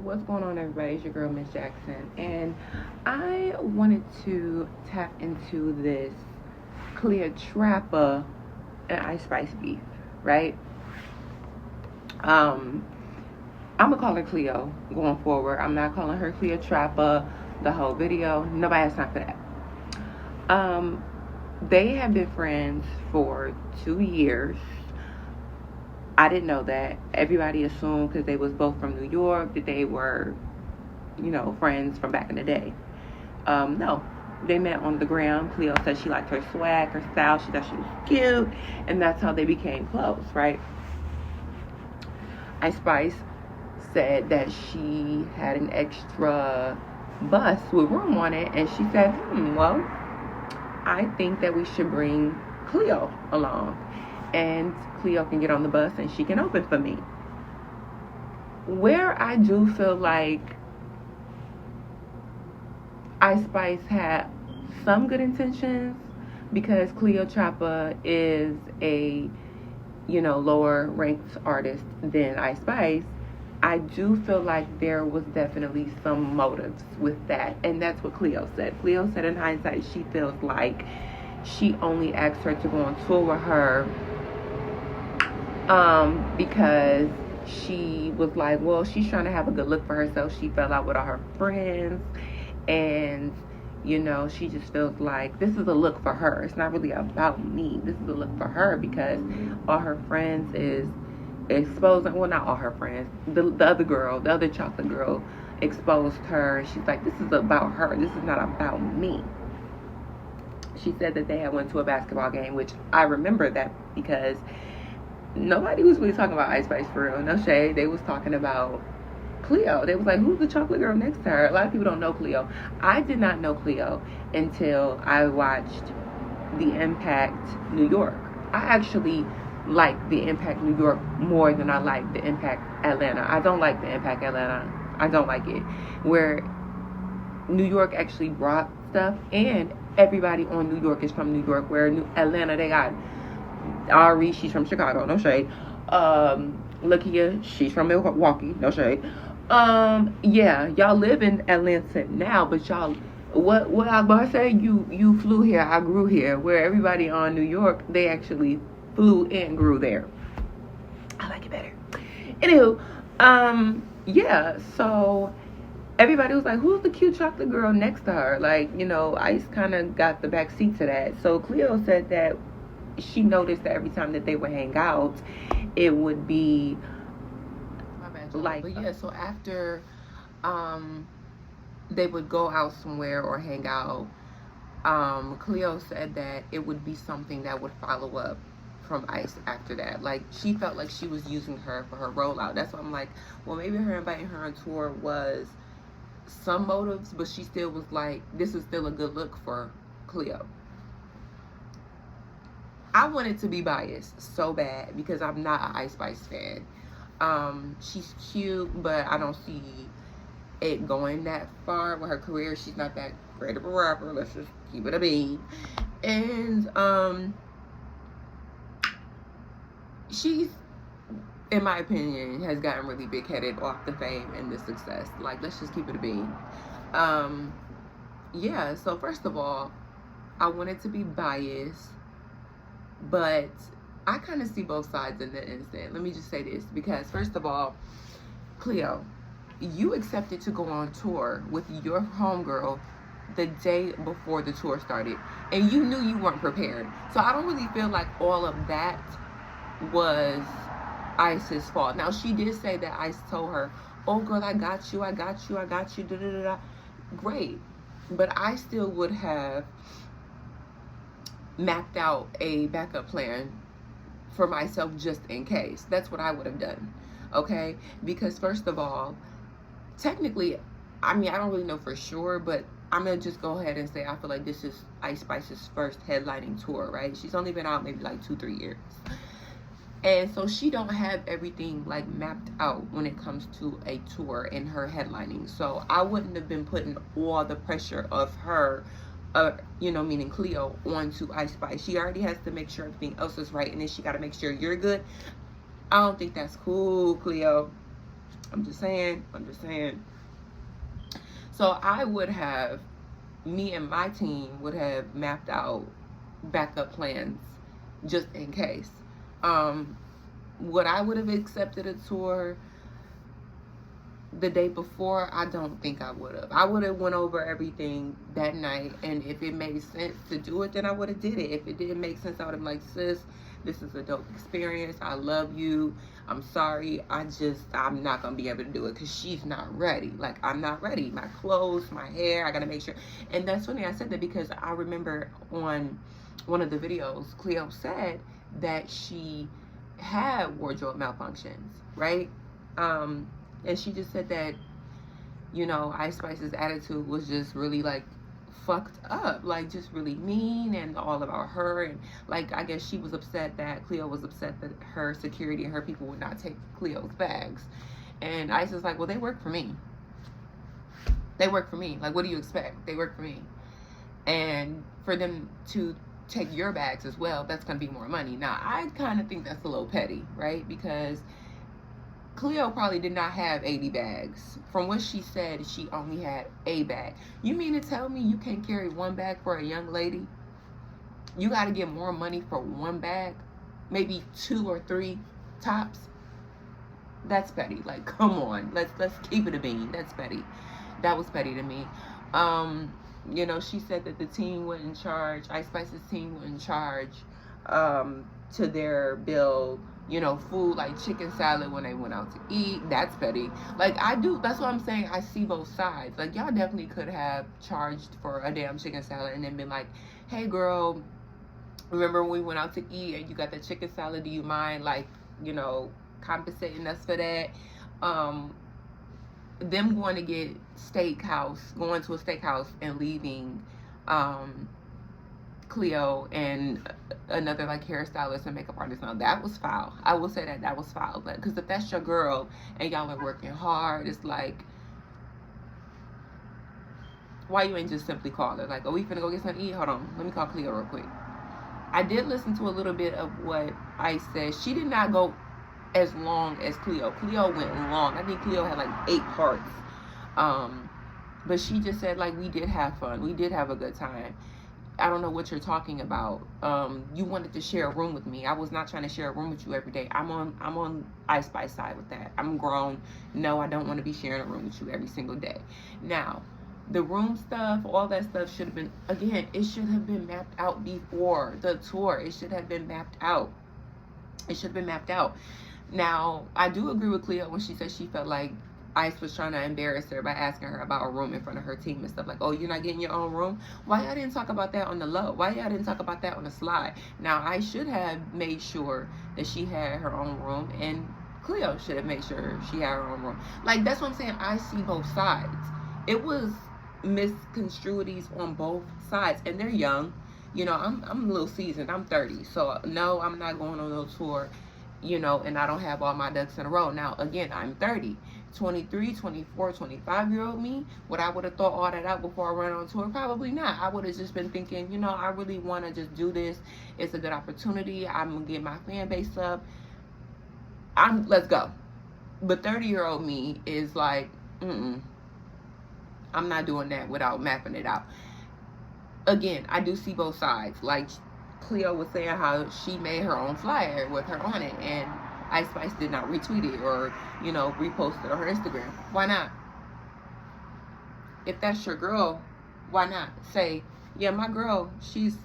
What's going on, everybody? It's your girl, Miss Jackson, and I wanted to tap into this Cleopatra and Ice Spice beef, right? Um, I'm gonna call her Cleo going forward. I'm not calling her Cleopatra the whole video. Nobody has time for that. Um, they have been friends for 2 years. I didn't know that. Everybody assumed because they was both from New York that they were, friends from back in the day. No, they met on the gram. Cleo said she liked her swag, her style. She thought she was cute, and that's how they became close, right? Ice Spice said that she had an extra bus with room on it, and she said, well, I think that we should bring Cleo along, and Cleo can get on the bus and she can open for me. Where I do feel like Ice Spice had some good intentions, because Cleopatra is a, lower ranked artist than Ice Spice. I do feel like there was definitely some motives with that, and that's what Cleo said. Cleo said in hindsight she feels like she only asked her to go on tour with her because she was like, well, she's trying to have a good look for herself. She fell out with all her friends, and she just feels like this is a look for her. It's not really about me. This is a look for her because all her friends is exposing, well, not all her friends, the other girl, the other chocolate girl exposed her. She's like, this is about her. This is not about me. She said that they had went to a basketball game, which I remember that because nobody was really talking about Ice Spice for real. No shade. They was talking about Cleo. They was like, who's the chocolate girl next to her? A lot of people don't know Cleo. I did not know Cleo until I watched The Impact New York. I actually like The Impact New York more than I like The Impact Atlanta. I don't like The Impact Atlanta. I don't like it. Where New York actually brought stuff, and everybody on New York is from New York. Where Atlanta, they got Ari, she's from Chicago, no shade. Lakia, she's from Milwaukee, no shade. Yeah, y'all live in Atlanta now, but y'all, what I was about to say, you flew here, I grew here. Where everybody on New York, they actually flew and grew there. I like it better. Anywho, yeah, so everybody was like, who's the cute chocolate girl next to her? Like, Ice kind of got the back seat to that. So Cleo said that she noticed that every time that they would hang out, it would be like, but yeah, so after they would go out somewhere or hang out, Cleo said that it would be something that would follow up from Ice after that. Like, she felt like she was using her for her rollout. That's why I'm like, well, maybe her inviting her on tour was some motives, but she still was like, this is still a good look for Cleo. I wanted to be biased so bad because I'm not an Ice Spice fan. She's cute, but I don't see it going that far with her career. She's not that great of a rapper. Let's just keep it a bean. And she's, in my opinion, has gotten really big-headed off the fame and the success. Like, let's just keep it a bean. Yeah, so first of all, I wanted to be biased, but I kind of see both sides in the instant. Let me just say this, because first of all, Cleo, you accepted to go on tour with your homegirl the day before the tour started, and you knew you weren't prepared. So I don't really feel like all of that was Ice's fault. Now, she did say that Ice told her, oh girl, I got you, da da da da. Great, but I still would have mapped out a backup plan for myself just in case. That's what I would have done, okay? Because first of all, technically, I mean, I don't really know for sure, but I'm gonna just go ahead and say I feel like this is Ice Spice's first headlining tour, right? She's only been out maybe like 2-3 years, and so she don't have everything like mapped out when it comes to a tour and her headlining. So I wouldn't have been putting all the pressure of her, meaning Cleo, onto Ice Spice. She already has to make sure everything else is right, and then she got to make sure you're good. I don't think that's cool, Cleo. I'm just saying. So me and my team would have mapped out backup plans just in case. Would I would have accepted a tour the day before? I don't think I would have. I would have went over everything that night, and if it made sense to do it, then I would have did it. If it didn't make sense, I would have been like, sis, this is a dope experience. I love you. I'm sorry. I'm not going to be able to do it because she's not ready. Like, I'm not ready. My clothes, my hair, I got to make sure. And that's funny I said that because I remember on one of the videos, Cleo said that she had wardrobe malfunctions, right? And she just said that, you know, Ice Spice's attitude was just really like fucked up, like just really mean and all about her. And like, I guess she was upset that Cleo was upset that her security and her people would not take Cleo's bags. And Ice is like, well, they work for me. They work for me. Like, what do you expect? They work for me. And for them to take your bags as well, that's going to be more money. Now, I kind of think that's a little petty, right? Because Cleo probably did not have 80 bags. From what she said, she only had a bag. You mean to tell me you can't carry one bag for a young lady? You got to get more money for one bag? Maybe 2 or 3 tops? That's petty. Like, come on. Let's keep it a bean. That's petty. That was petty to me. You know, she said that the team went in charge, Ice Spice's team went in charge to their bill, you know, food like chicken salad when they went out to eat. That's petty. Like, that's what I'm saying. I see both sides. Like, y'all definitely could have charged for a damn chicken salad and then been like, hey girl, remember when we went out to eat and you got the chicken salad? Do you mind, like, you know, compensating us for that? Them going to a steakhouse and leaving Cleo and another like hairstylist and makeup artist. Now that was foul. I will say that was foul. But because if that's your girl and y'all are working hard, it's like, why you ain't just simply call her? Like, oh, we finna go get something to eat? Hold on, let me call Cleo real quick. I did listen to a little bit of what Ice said. She did not go as long as Cleo. Cleo went long. I think Cleo had like 8 parts. But she just said, like, we did have fun. We did have a good time. I don't know what you're talking about. You wanted to share a room with me. I was not trying to share a room with you every day. I'm on Ice Spice side with that. I'm grown. No, I don't want to be sharing a room with you every single day. Now, the room stuff, all that stuff should have been, again, it should have been mapped out before the tour. It should have been mapped out. It should have been mapped out. Now, I do agree with Cleo when she said she felt like Ice was trying to embarrass her by asking her about a room in front of her team and stuff. Like, oh, you're not getting your own room? Why y'all didn't talk about that on the low? Why y'all didn't talk about that on the slide? Now, I should have made sure that she had her own room, and Cleo should have made sure she had her own room. Like, that's what I'm saying. I see both sides. It was misconstruities on both sides, and they're young. You know, I'm a little seasoned. I'm 30, so no, I'm not going on no tour, you know, and I don't have all my ducks in a row. Now, again, I'm 30. 23, 24, 25-year-old me, would I would have thought all that out before I ran on tour? Probably not. I would have just been thinking, you know, I really want to just do this. It's a good opportunity. I'm going to get my fan base up. Let's go. But 30-year-old me is like, I'm not doing that without mapping it out. Again, I do see both sides. Like Cleo was saying how she made her own flyer with her on it, and Ice Spice did not retweet it or, you know, repost it on her Instagram. Why not? If that's your girl, why not say, yeah, my girl, she's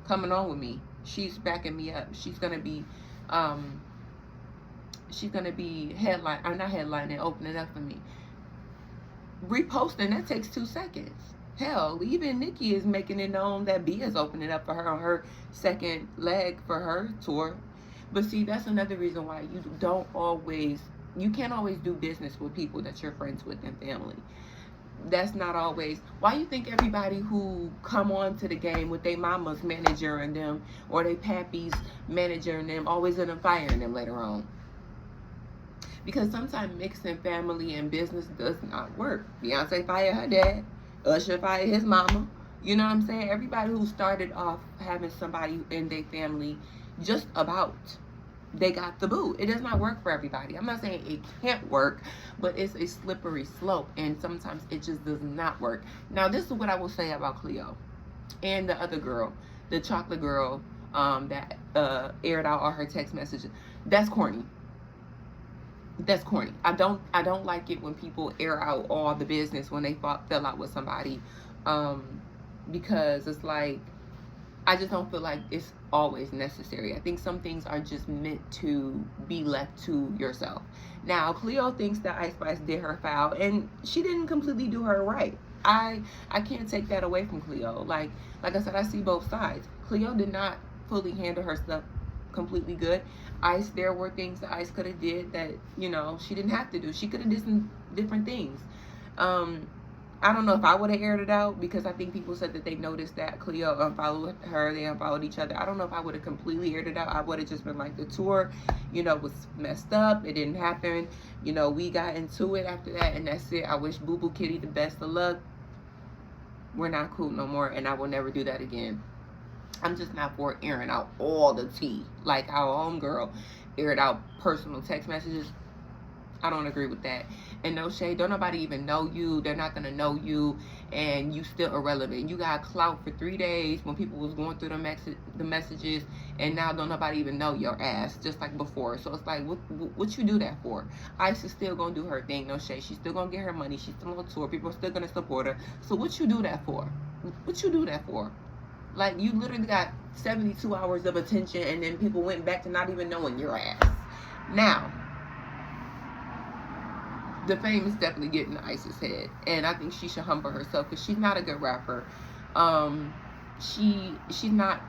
coming on with me. She's backing me up. She's gonna be headlining, opening up for me. Reposting, that takes 2 seconds. Hell, even Nikki is making it known that B is opening up for her on her second leg for her tour. But see, that's another reason why you can't always do business with people that you're friends with and family. That's not always. Why you think everybody who come on to the game with their mama's manager and them, or their pappy's manager and them, always end up firing them later on? Because sometimes mixing family and business does not work. Beyonce fired her dad. Usher fired his mama. You know what I'm saying? Everybody who started off having somebody in their family just about they got the boot. It does not work for everybody. I'm not saying it can't work, but it's a slippery slope, and sometimes it just does not work. Now, this is what I will say about Cleo and the other girl, the chocolate girl, that aired out all her text messages. That's corny. That's corny. I don't like it when people air out all the business when they fell out with somebody, because it's like, I just don't feel like it's always necessary. I think some things are just meant to be left to yourself. Now, Cleo thinks that Ice Spice did her foul, and she didn't completely do her right. I can't take that away from Cleo. Like I said, I see both sides. Cleo did not fully handle her stuff completely good. Ice, there were things that Ice could have did that, you know, she didn't have to do. She could have did some different things. I don't know if I would have aired it out, because I think people said that they noticed that Cleo unfollowed her, they unfollowed each other. I don't know if I would have completely aired it out. I would have just been like, the tour, you know, was messed up. It didn't happen. You know, we got into it after that, and that's it. I wish Boo Boo Kitty the best of luck. We're not cool no more, and I will never do that again. I'm just not for airing out all the tea. Like our homegirl aired out personal text messages. I don't agree with that. And no shade, don't nobody even know you. They're not gonna know you, and you still irrelevant. You got clout for 3 days when people was going through the messages, and now don't nobody even know your ass, just like before. So it's like, what you do that for? Ice is still gonna do her thing, no shade. She's still gonna get her money. She's still on tour. People are still gonna support her. So what you do that for? What you do that for? Like, you literally got 72 hours of attention, and then people went back to not even knowing your ass. Now, the fame is definitely getting to Ice's head, and I think she should humble herself, because she's not a good rapper. She's not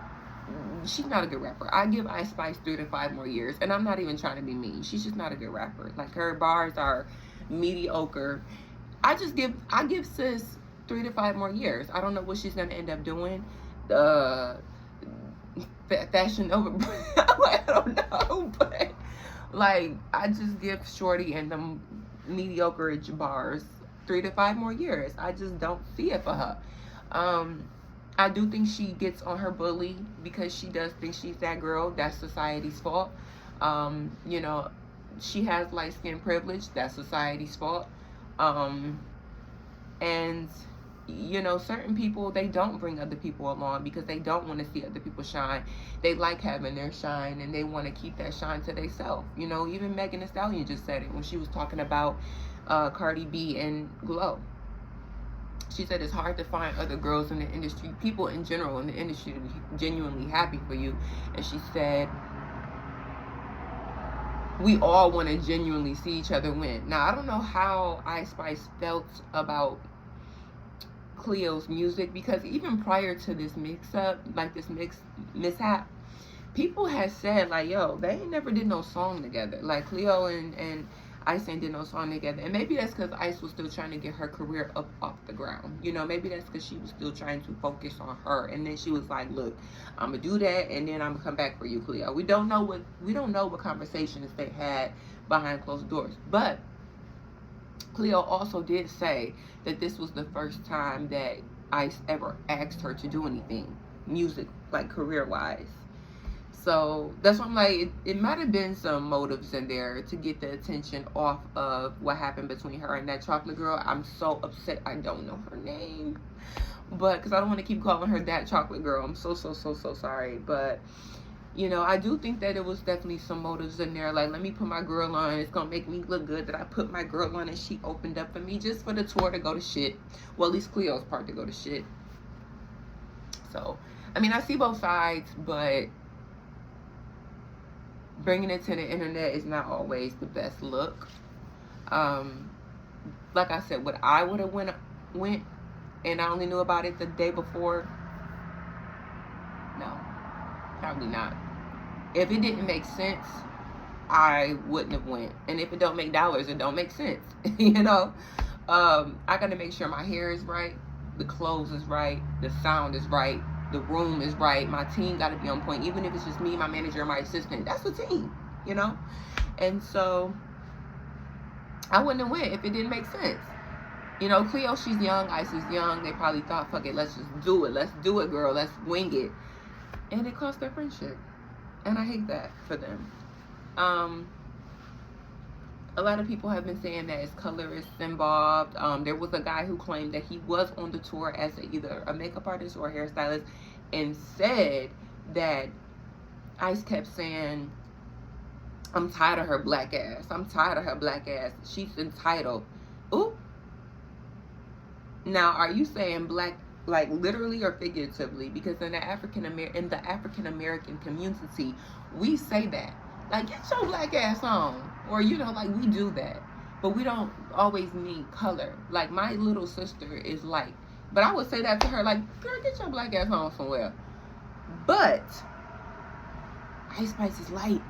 a good rapper. I give Ice Spice 3 to 5 more years, and I'm not even trying to be mean. She's just not a good rapper. Like, her bars are mediocre. I give sis 3 to 5 more years. I don't know what she's gonna end up doing. Fashion over. I don't know, but like, I just give Shorty and them mediocre bars 3 to 5 more years. I just don't see it for her. I do think she gets on her bully, because she does think she's that girl. That's society's fault. You know, she has light skin privilege. That's society's fault. And you know, certain people, they don't bring other people along because they don't want to see other people shine. They like having their shine, and they want to keep that shine to themselves. You know, even Megan Thee Stallion just said it when she was talking about Cardi B and Glow. She said it's hard to find other girls in the industry, people in general in the industry, to be genuinely happy for you. And she said, we all want to genuinely see each other win. Now, I don't know how Ice Spice felt about Cleo's music, because even prior to this mix-up, like this mishap, people had said, like, yo, they ain't never did no song together. Like, Cleo and Ice ain't did no song together. And maybe that's because Ice was still trying to get her career up off the ground. You know, maybe that's because she was still trying to focus on her. And then she was like, look, I'm gonna do that, and then I'm gonna come back for you, Cleo. We don't know what conversations they had behind closed doors. But Cleo also did say that this was the first time that Ice ever asked her to do anything music, like career-wise. So that's why I'm like, it might have been some motives in there to get the attention off of what happened between her and that chocolate girl. I'm so upset I don't know her name, but because I don't want to keep calling her that chocolate girl. I'm so sorry. But you know, I do think that it was definitely some motives in there. Like, let me put my girl on. It's going to make me look good that I put my girl on and she opened up for me just for the tour to go to shit. Well, at least Cleo's part to go to shit. So, I mean, I see both sides, but bringing it to the internet is not always the best look. Like I said, what I would have went and I only knew about it the day before, no, probably not. If it didn't make sense, I wouldn't have went. And if it don't make dollars, it don't make sense. You know, I gotta make sure my hair is right, the clothes is right, the sound is right, the room is right, my team gotta be on point. Even if it's just me, my manager, and my assistant, that's the team, you know. And so I wouldn't have went if it didn't make sense. You know, Cleo, she's young, Ice is young. They probably thought, fuck it, let's just do it. Let's do it, girl. Let's wing it. And it cost their friendship. And I hate that for them. Um, a lot of people have been saying that it's colorists involved. There was a guy who claimed that he was on the tour as either a makeup artist or a hairstylist, and said that Ice kept saying, I'm tired of her black ass. I'm tired of her black ass. She's entitled. Ooh. Now, are you saying black, like literally or figuratively? Because in the African American community, we say that. Like, get your black ass on. Or, you know, like, we do that. But we don't always mean color. Like, my little sister is light. But I would say that to her, like, girl, get your black ass on somewhere. But Ice Spice is light.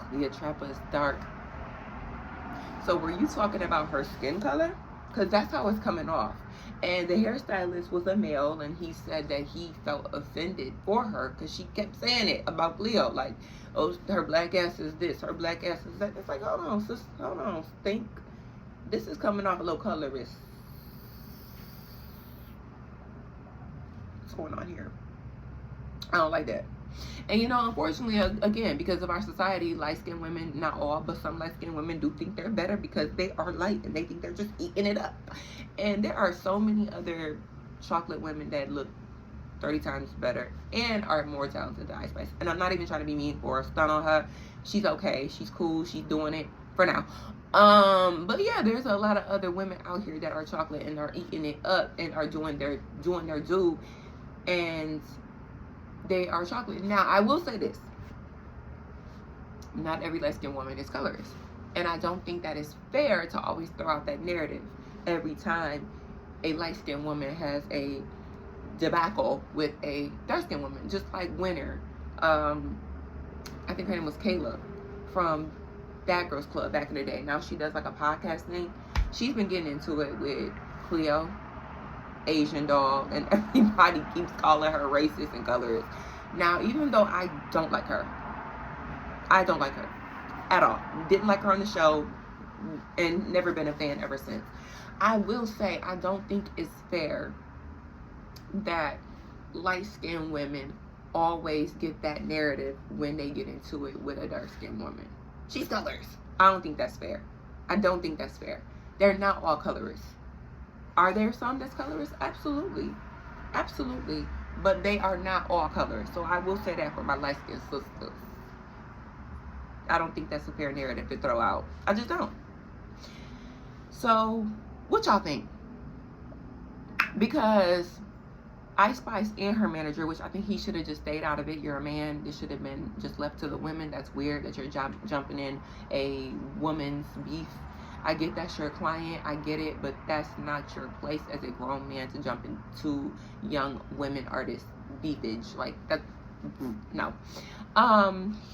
Cleopatra is dark. So were you talking about her skin color? Because that's how it's coming off. And the hairstylist was a male, and he said that he felt offended for her because she kept saying it about Cleo. Like, oh, her black ass is this, her black ass is that. It's like, hold on, sis, hold on, think. This is coming off a little colorist. What's going on here? I don't like that. And, you know, unfortunately, again, because of our society, light-skinned women, not all, but some light-skinned women do think they're better because they are light and they think they're just eating it up. And there are so many other chocolate women that look 30 times better and are more talented than Ice Spice. And I'm not even trying to be mean or stun on her. She's okay. She's cool. She's doing it for now. But yeah, there's a lot of other women out here that are chocolate and are eating it up and are doing their due. And they are chocolate. Now, I will say this. Not every light-skinned woman is colorist. And I don't think that it's fair to always throw out that narrative every time a light-skinned woman has a debacle with a dark-skinned woman. Just like Winter. I think her name was Kayla from Bad Girls Club back in the day. Now she does like a podcast thing. She's been getting into it with Cleo, Asian doll, and everybody keeps calling her racist and colorist. Now, even though I don't like her at all. Didn't like her on the show and never been a fan ever since. I will say I don't think it's fair that light-skinned women always get that narrative when they get into it with a dark-skinned woman. She's colorist. I don't think that's fair. I don't think that's fair. They're not all colorists. Are there some that's colorist? Absolutely. Absolutely. But they are not all colors. So I will say that for my light-skinned sisters. I don't think that's a fair narrative to throw out. I just don't. So, what y'all think? Because Ice Spice and her manager, which I think he should have just stayed out of it. You're a man. This should have been just left to the women. That's weird that you're jumping in a woman's beef. I get that's your client, I get it, but that's not your place as a grown man to jump into young women artists beefage. Like, that, no.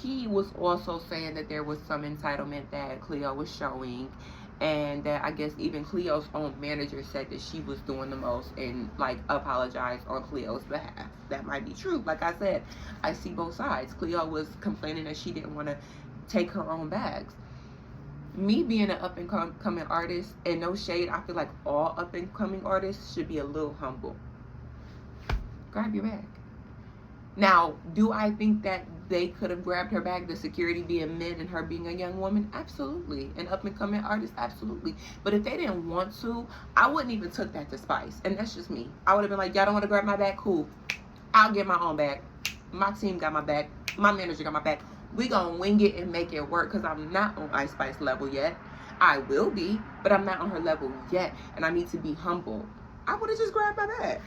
He was also saying that there was some entitlement that Cleo was showing, and that I guess even Cleo's own manager said that she was doing the most and like apologized on Cleo's behalf. That might be true. Like I said, I see both sides. Cleo was complaining that she didn't want to take her own bags. Me being an up-and-coming artist, and no shade, I feel like all up-and-coming artists should be a little humble. Grab your bag. Now, do I think that they could have grabbed her bag, the security being men and her being a young woman? Absolutely. An up-and-coming artist? Absolutely. But if they didn't want to, I wouldn't even took that to Spice. And that's just me. I would have been like, y'all don't want to grab my bag? Cool. I'll get my own bag. My team got my bag. My manager got my bag. We gonna wing it and make it work, because I'm not on Ice Spice level yet. I will be, but I'm not on her level yet, and I need to be humble. I would have just grabbed my bag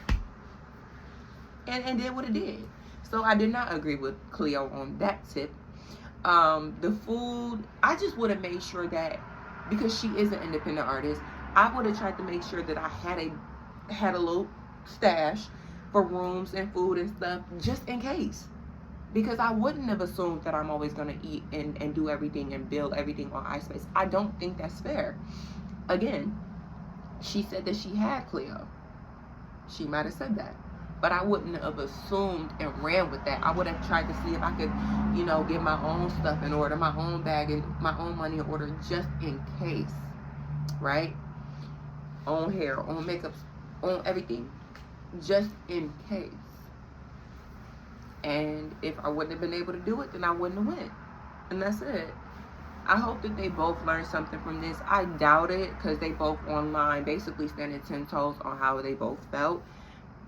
and did what it did. So I did not agree with Cleo on that tip. The food, I just would have made sure that, because she is an independent artist, I would have tried to make sure that I had a little stash for rooms and food and stuff, just in case. Because I wouldn't have assumed that I'm always going to eat and do everything and build everything on Ice Spice. I don't think that's fair. Again, she said that she had Cleo. She might have said that. But I wouldn't have assumed and ran with that. I would have tried to see if I could, you know, get my own stuff in order, my own bag and my own money in order, just in case. Right? On hair, on makeup, on everything. Just in case. And if I wouldn't have been able to do it, then I wouldn't have went. And that's it. I hope that they both learned something from this. I doubt it, because they both online basically standing 10 toes on how they both felt.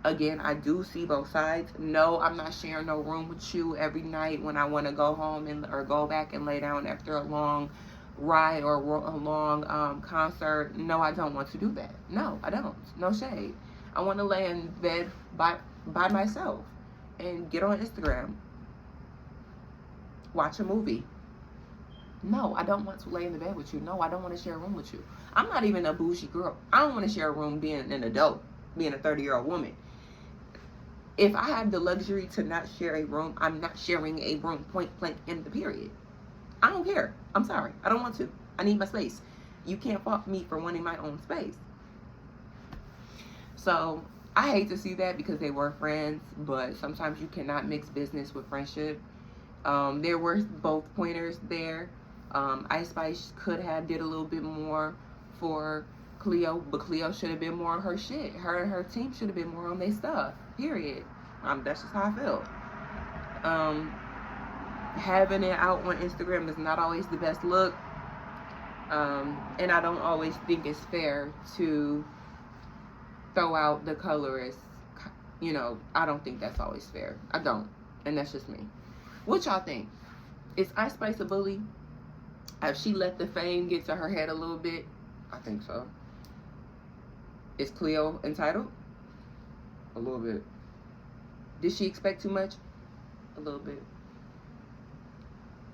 Again, I do see both sides. No, I'm not sharing no room with you every night when I want to go home or go back and lay down after a long ride or a long concert. No, I don't want to do that. No, I don't. No shade. I want to lay in bed by myself and get on Instagram, watch a movie. No, I don't want to lay in the bed with you. No, I don't want to share a room with you. I'm not even a bougie girl. I don't want to share a room being an adult, being a 30-year-old woman. If I have the luxury to not share a room, I'm not sharing a room, point blank in the period. I don't care. I'm sorry. I don't want to. I need my space. You can't fault me for wanting my own space. So I hate to see that, because they were friends, but sometimes you cannot mix business with friendship. There were both pointers there. Ice Spice could have did a little bit more for Cleo, but Cleo should have been more on her shit. Her and her team should have been more on their stuff. Period. That's just how I feel. Having it out on Instagram is not always the best look. And I don't always think it's fair to throw out the colorist. You know, I don't think that's always fair. I don't. And that's just me. What y'all think? Is Ice Spice a bully? Have she let the fame get to her head a little bit? I think so. Is Cleo entitled? A little bit. Did she expect too much? A little bit.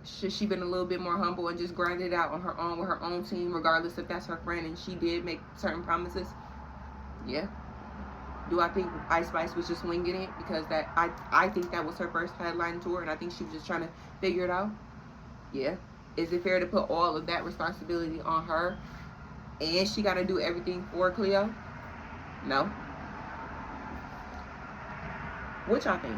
Should she been a little bit more humble and just grind it out on her own with her own team, regardless if that's her friend and she did make certain promises? Yeah. Do I think Ice Spice was just winging it because I think that was her first headline tour and I think she was just trying to figure it out? Yeah. Is it fair to put all of that responsibility on her and she got to do everything for Cleo? No. What y'all think?